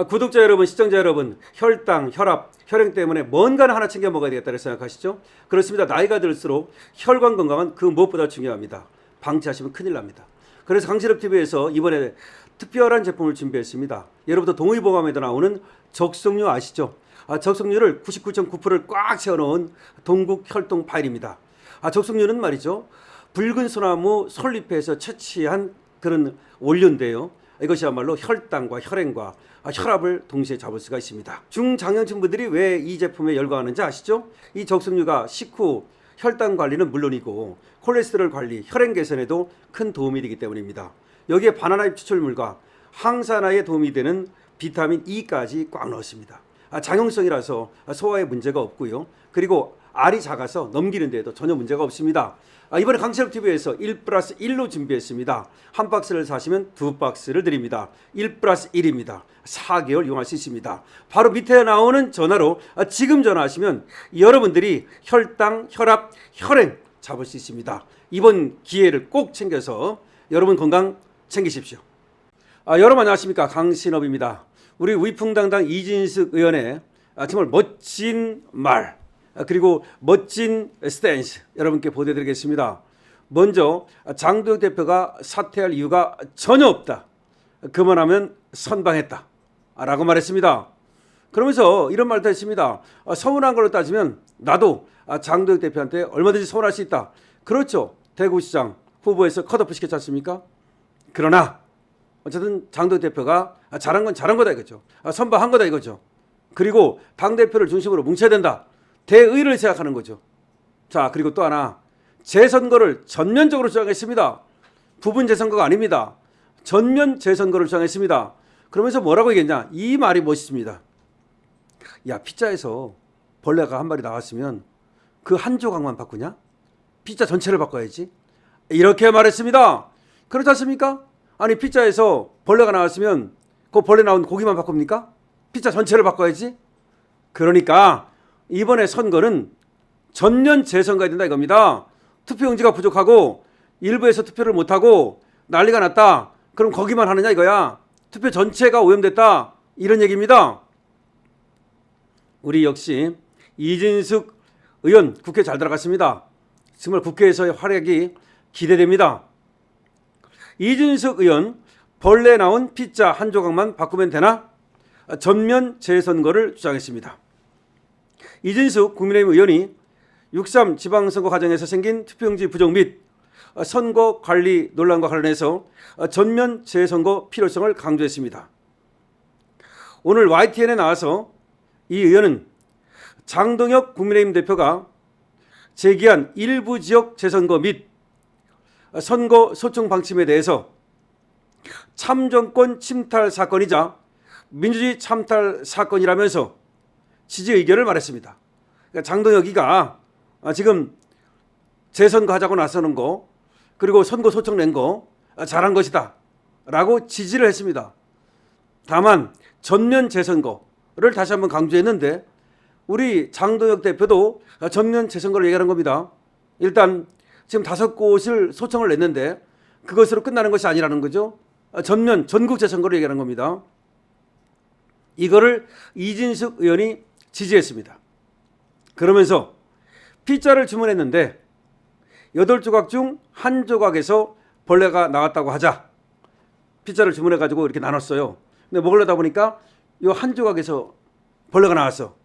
구독자 여러분, 시청자 여러분, 혈당, 혈압, 혈행 때문에 뭔가는 하나 챙겨 먹어야 되겠다고 생각하시죠? 그렇습니다. 나이가 들수록 혈관 건강은 그 무엇보다 중요합니다. 방치하시면 큰일 납니다. 그래서 강실업TV에서 이번에 특별한 제품을 준비했습니다. 여러분도 동의보감에도 나오는 적성류 아시죠? 적성류를 99.9%를 꽉 채워놓은 동국 혈동 파일입니다. 적성류는 말이죠, 붉은 소나무 솔잎에서 채취한 그런 원료인데요. 이것이야말로 혈당과 혈행과 혈압을 동시에 잡을 수가 있습니다. 중장년층 분들이 왜 이 제품에 열광하는지 아시죠? 이 적성류가 식후 혈당 관리는 물론이고 콜레스테롤 관리, 혈행 개선에도 큰 도움이 되기 때문입니다. 여기에 바나나잎 추출물과 항산화에 도움이 되는 비타민 E까지 꽉 넣었습니다. 장용성이라서 소화에 문제가 없고요. 그리고 알이 작아서 넘기는 데에도 전혀 문제가 없습니다. 이번에 강실업TV에서 1+1로 준비했습니다. 한 박스를 사시면 두 박스를 드립니다. 1+1입니다. 4개월 이용할 수 있습니다. 바로 밑에 나오는 전화로 지금 전화하시면 여러분들이 혈당, 혈압, 혈행 잡을 수 있습니다. 이번 기회를 꼭 챙겨서 여러분 건강 챙기십시오. 여러분 안녕하십니까, 강신업입니다. 우리 위풍당당 이진숙 의원의 정말 멋진 말, 그리고 멋진 스탠스 여러분께 보여드리겠습니다. 먼저 장도혁 대표가 사퇴할 이유가 전혀 없다. 그만하면 선방했다 라고 말했습니다. 그러면서 이런 말도 했습니다. 서운한 걸로 따지면 나도 장도혁 대표한테 얼마든지 서운할 수 있다. 그렇죠. 대구시장 후보에서 컷오프 시켰지 않습니까? 그러나 어쨌든 장도혁 대표가 잘한 건 잘한 거다 이거죠. 선방한 거다 이거죠. 그리고 당대표를 중심으로 뭉쳐야 된다. 대의를 생각하는 거죠. 자, 그리고 또 하나, 재선거를 전면적으로 주장했습니다. 부분 재선거가 아닙니다. 전면 재선거를 주장했습니다. 그러면서 뭐라고 얘기했냐? 이 말이 멋있습니다. 야, 피자에서 벌레가 한 마리 나왔으면 그 한 조각만 바꾸냐? 피자 전체를 바꿔야지. 이렇게 말했습니다. 그렇지 않습니까? 아니, 피자에서 벌레가 나왔으면 그 벌레 나온 고기만 바꿉니까? 피자 전체를 바꿔야지. 그러니까 이번에 선거는 전면 재선거가 된다 이겁니다. 투표용지가 부족하고 일부에서 투표를 못하고 난리가 났다. 그럼 거기만 하느냐 이거야. 투표 전체가 오염됐다. 이런 얘기입니다. 우리 역시 이진숙 의원 국회 잘 들어갔습니다. 정말 국회에서의 활약이 기대됩니다. 이진숙 의원, 벌레 나온 피자 한 조각만 바꾸면 되나? 전면 재선거를 주장했습니다. 이진숙 국민의힘 의원이 6.3 지방선거 과정에서 생긴 투표용지 부족 및 선거 관리 논란과 관련해서 전면 재선거 필요성을 강조했습니다. 오늘 YTN에 나와서 이 의원은 장동혁 국민의힘 대표가 제기한 일부 지역 재선거 및 선거 소청 방침에 대해서 참정권 침탈 사건이자 민주주의 참탈 사건이라면서 지지 의견을 말했습니다. 그러니까 장동혁이가 지금 재선거 하자고 나서는 거, 그리고 선거 소청 낸 거 잘한 것이다 라고 지지를 했습니다. 다만 전면 재선거를 다시 한번 강조했는데 우리 장동혁 대표도 전면 재선거를 얘기하는 겁니다. 일단 지금 5곳을 소청을 냈는데 그것으로 끝나는 것이 아니라는 거죠. 전면 전국 재선거를 얘기하는 겁니다. 이거를 이진숙 의원이 지지했습니다. 그러면서 피자를 주문했는데 8조각 중 한 조각에서 벌레가 나왔다고 하자. 피자를 주문해가지고 이렇게 나눴어요. 근데 먹으려다 보니까 이 한 조각에서 벌레가 나왔어.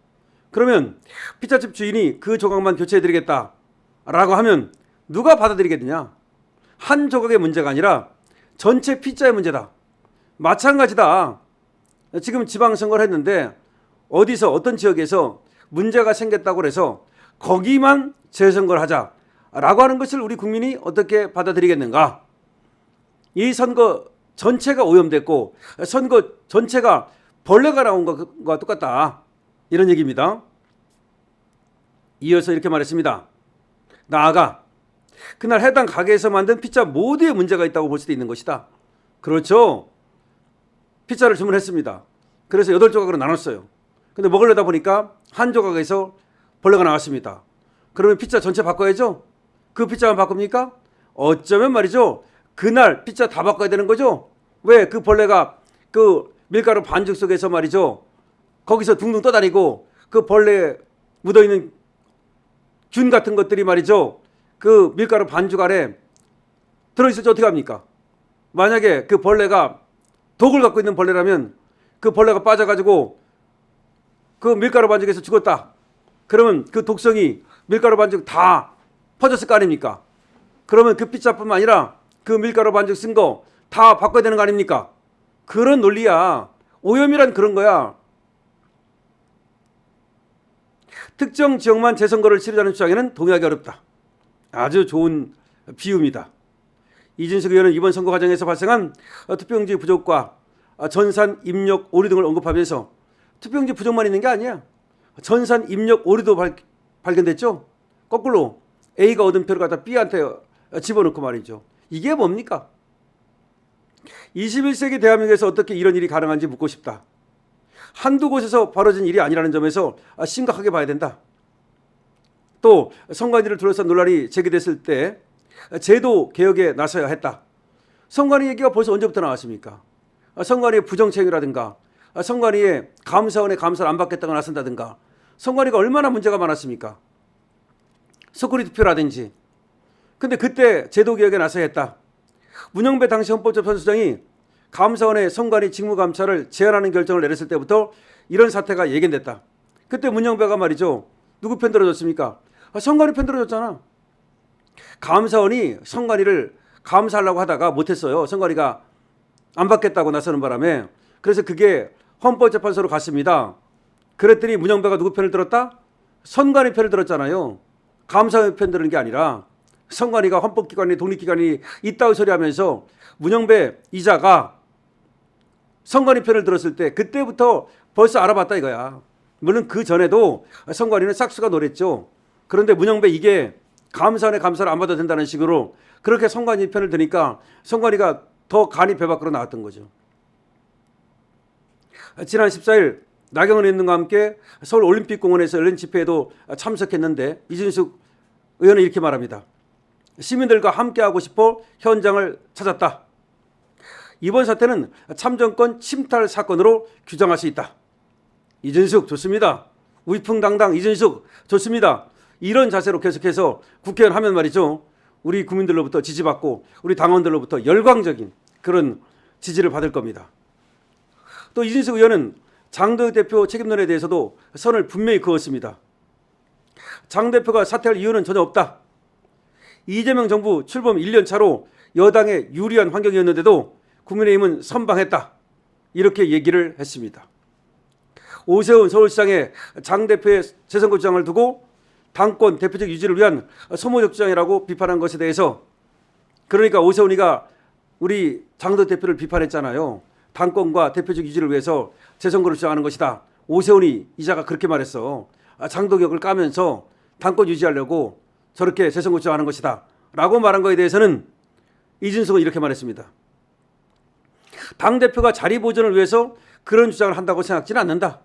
그러면 피자집 주인이 그 조각만 교체해드리겠다 라고 하면 누가 받아들이겠느냐? 한 조각의 문제가 아니라 전체 피자의 문제다. 마찬가지다. 지금 지방선거를 했는데 어디서 어떤 지역에서 문제가 생겼다고 해서 거기만 재선거를 하자라고 하는 것을 우리 국민이 어떻게 받아들이겠는가? 이 선거 전체가 오염됐고 선거 전체가 벌레가 나온 것과 똑같다. 이런 얘기입니다. 이어서 이렇게 말했습니다. 나아가 그날 해당 가게에서 만든 피자 모두에 문제가 있다고 볼 수도 있는 것이다. 그렇죠. 피자를 주문했습니다. 그래서 8조각으로 나눴어요. 근데 먹으려다 보니까 한 조각에서 벌레가 나왔습니다. 그러면 피자 전체 바꿔야죠? 그 피자만 바꿉니까? 어쩌면 말이죠, 그날 피자 다 바꿔야 되는 거죠? 왜 그 벌레가 그 밀가루 반죽 속에서 말이죠. 거기서 둥둥 떠다니고 그 벌레에 묻어있는 균 같은 것들이 말이죠. 그 밀가루 반죽 안에 들어있을지 어떻게 합니까? 만약에 그 벌레가 독을 갖고 있는 벌레라면 그 벌레가 빠져가지고 그 밀가루 반죽에서 죽었다. 그러면 그 독성이 밀가루 반죽 다 퍼졌을 거 아닙니까? 그러면 그 피자뿐만 아니라 그 밀가루 반죽 쓴 거 다 바꿔야 되는 거 아닙니까? 그런 논리야. 오염이란 그런 거야. 특정 지역만 재선거를 치르자는 주장에는 동의하기 어렵다. 아주 좋은 비유입니다. 이준석 의원은 이번 선거 과정에서 발생한 투표용지 부족과 전산 입력 오류 등을 언급하면서 투표용지 부족만 있는 게 아니야. 전산 입력 오류도 발견됐죠. 거꾸로 A가 얻은 표를 갖다 B한테 집어넣고 말이죠. 이게 뭡니까? 21세기 대한민국에서 어떻게 이런 일이 가능한지 묻고 싶다. 한두 곳에서 벌어진 일이 아니라는 점에서 심각하게 봐야 된다. 또 선관위를 둘러싼 논란이 제기됐을 때 제도 개혁에 나서야 했다. 선관위 얘기가 벌써 언제부터 나왔습니까? 선관위의 부정책이라든가 선관위의 감사원의 감사를 안 받겠다고 나선다든가 선관위가 얼마나 문제가 많았습니까? 소쿠리 투표라든지. 근데 그때 제도 개혁에 나서야 했다. 문영배 당시 헌법재판소장이 감사원의 선관위 직무감사를 제한하는 결정을 내렸을 때부터 이런 사태가 예견됐다. 그때 문영배가 말이죠. 누구 편 들어줬습니까? 선관위 편 들어줬잖아. 감사원이 선관위를 감사하려고 하다가 못했어요. 선관위가 안 받겠다고 나서는 바람에. 그래서 그게 헌법재판소로 갔습니다. 그랬더니 문영배가 누구 편을 들었다? 선관위 편을 들었잖아요. 감사원 편 들은 게 아니라 선관위가 헌법기관이 독립기관이 있다고 소리하면서 문영배 이자가 선관위 편을 들었을 때 그때부터 벌써 알아봤다 이거야. 물론 그 전에도 선관위는 싹수가 노랬죠. 그런데 문영배 이게 감사원의 감사를 안 받아도 된다는 식으로 그렇게 선관위 편을 드니까 선관위가 더 간이 배 밖으로 나왔던 거죠. 지난 14일 나경원 의원과 함께 서울올림픽공원에서 열린 집회에도 참석했는데 이준석 의원은 이렇게 말합니다. 시민들과 함께하고 싶어 현장을 찾았다. 이번 사태는 참정권 침탈 사건으로 규정할 수 있다. 이준석 좋습니다. 위풍당당 이준석 좋습니다. 이런 자세로 계속해서 국회의원 하면 말이죠. 우리 국민들로부터 지지받고 우리 당원들로부터 열광적인 그런 지지를 받을 겁니다. 또 이준석 의원은 장동혁 대표 책임론에 대해서도 선을 분명히 그었습니다. 장 대표가 사퇴할 이유는 전혀 없다. 이재명 정부 출범 1년 차로 여당에 유리한 환경이었는데도 국민의힘은 선방했다. 이렇게 얘기를 했습니다. 오세훈 서울시장의 장 대표의 재선거 주장을 두고 당권 대표적 유지를 위한 소모적 주장이라고 비판한 것에 대해서 그러니까 오세훈이가 우리 장도 대표를 비판했잖아요. 당권과 대표적 유지를 위해서 재선거를 주장하는 것이다. 오세훈이 이자가 그렇게 말했어. 장동혁을 까면서 당권 유지하려고 저렇게 재선거 주장하는 것이다. 라고 말한 것에 대해서는 이준석은 이렇게 말했습니다. 당대표가 자리 보존을 위해서 그런 주장을 한다고 생각지는 않는다.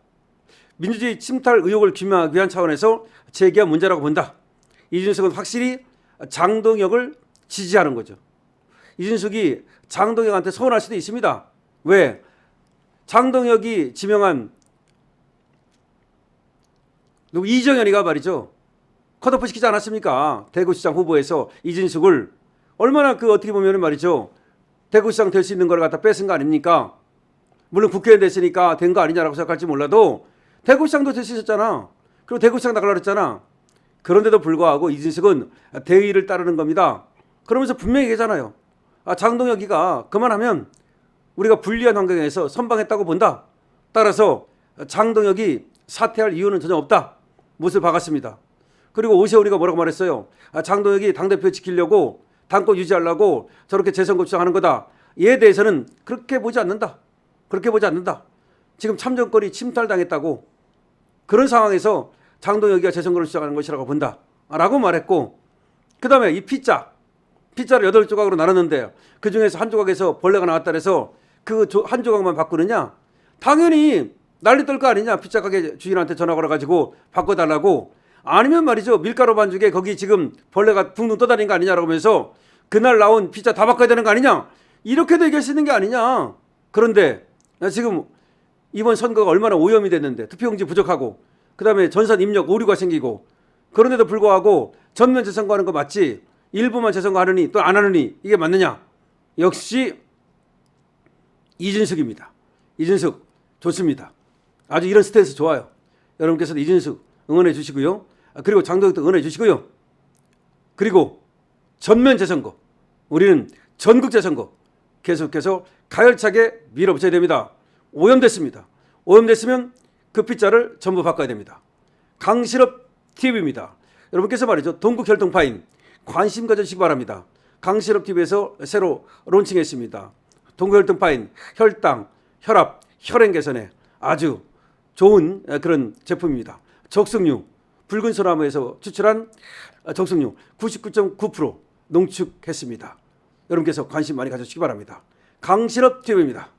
민주주의 침탈 의혹을 규명하기 위한 차원에서 제기한 문제라고 본다. 이준석은 확실히 장동혁을 지지하는 거죠. 이준석이 장동혁한테 서운할 수도 있습니다. 왜? 장동혁이 지명한 누구 이정현이가 말이죠. 컷오프 시키지 않았습니까? 대구시장 후보에서 이준석을 얼마나 그 어떻게 보면 말이죠. 대구시장 될 수 있는 걸 갖다 뺏은 거 아닙니까? 물론 국회의원 됐으니까 된 거 아니냐라고 생각할지 몰라도 대구시장도 될 수 있었잖아. 그리고 대구시장 나가려고 했잖아. 그런데도 불구하고 이준석은 대의를 따르는 겁니다. 그러면서 분명히 얘기하잖아요. 장동혁이가 그만하면 우리가 불리한 환경에서 선방했다고 본다. 따라서 장동혁이 사퇴할 이유는 전혀 없다. 못을 박았습니다. 그리고 오세훈이가 뭐라고 말했어요. 장동혁이 당대표 지키려고 당권 유지하려고 저렇게 재선거 주장하는 거다. 이에 대해서는 그렇게 보지 않는다. 그렇게 보지 않는다. 지금 참정권이 침탈당했다고 그런 상황에서 장동혁이가 재선거를 주장하는 것이라고 본다. 라고 말했고 그 다음에 이 피자를 8조각으로 나눴는데 그중에서 한 조각에서 벌레가 나왔다 그래서 그 한 조각만 바꾸느냐? 당연히 난리 떨 거 아니냐. 피자 가게 주인한테 전화 걸어가지고 바꿔달라고. 아니면 말이죠. 밀가루 반죽에 거기 지금 벌레가 둥둥 떠다니는 거 아니냐라고 하면서 그날 나온 피자 다 바꿔야 되는 거 아니냐. 이렇게도 얘기할 수 있는 게 아니냐. 그런데 지금 이번 선거가 얼마나 오염이 됐는데 투표용지 부족하고 그다음에 전산 입력 오류가 생기고 그런데도 불구하고 전면 재선거하는 거 맞지? 일부만 재선거하느니 또 안 하느니 이게 맞느냐? 역시 이준석입니다. 이준석 좋습니다. 아주 이런 스탠스 좋아요. 여러분께서도 이준석 응원해 주시고요. 그리고 장동혁도 응원해 주시고요. 그리고 전면 재선거, 우리는 전국 재선거 계속해서 가열차게 밀어붙여야 됩니다. 오염됐습니다. 오염됐으면 그 핏자를 전부 바꿔야 됩니다. 강실업 TV입니다. 여러분께서 말이죠. 동국혈통파인 관심 가져주시기 바랍니다. 강실업 TV에서 새로 론칭했습니다. 동국혈통파인 혈당, 혈압, 혈행 개선에 아주 좋은 그런 제품입니다. 적석류, 붉은 소나무에서 추출한 적석류 99.9% 농축했습니다. 여러분께서 관심 많이 가져주시기 바랍니다. 강실업 TV입니다.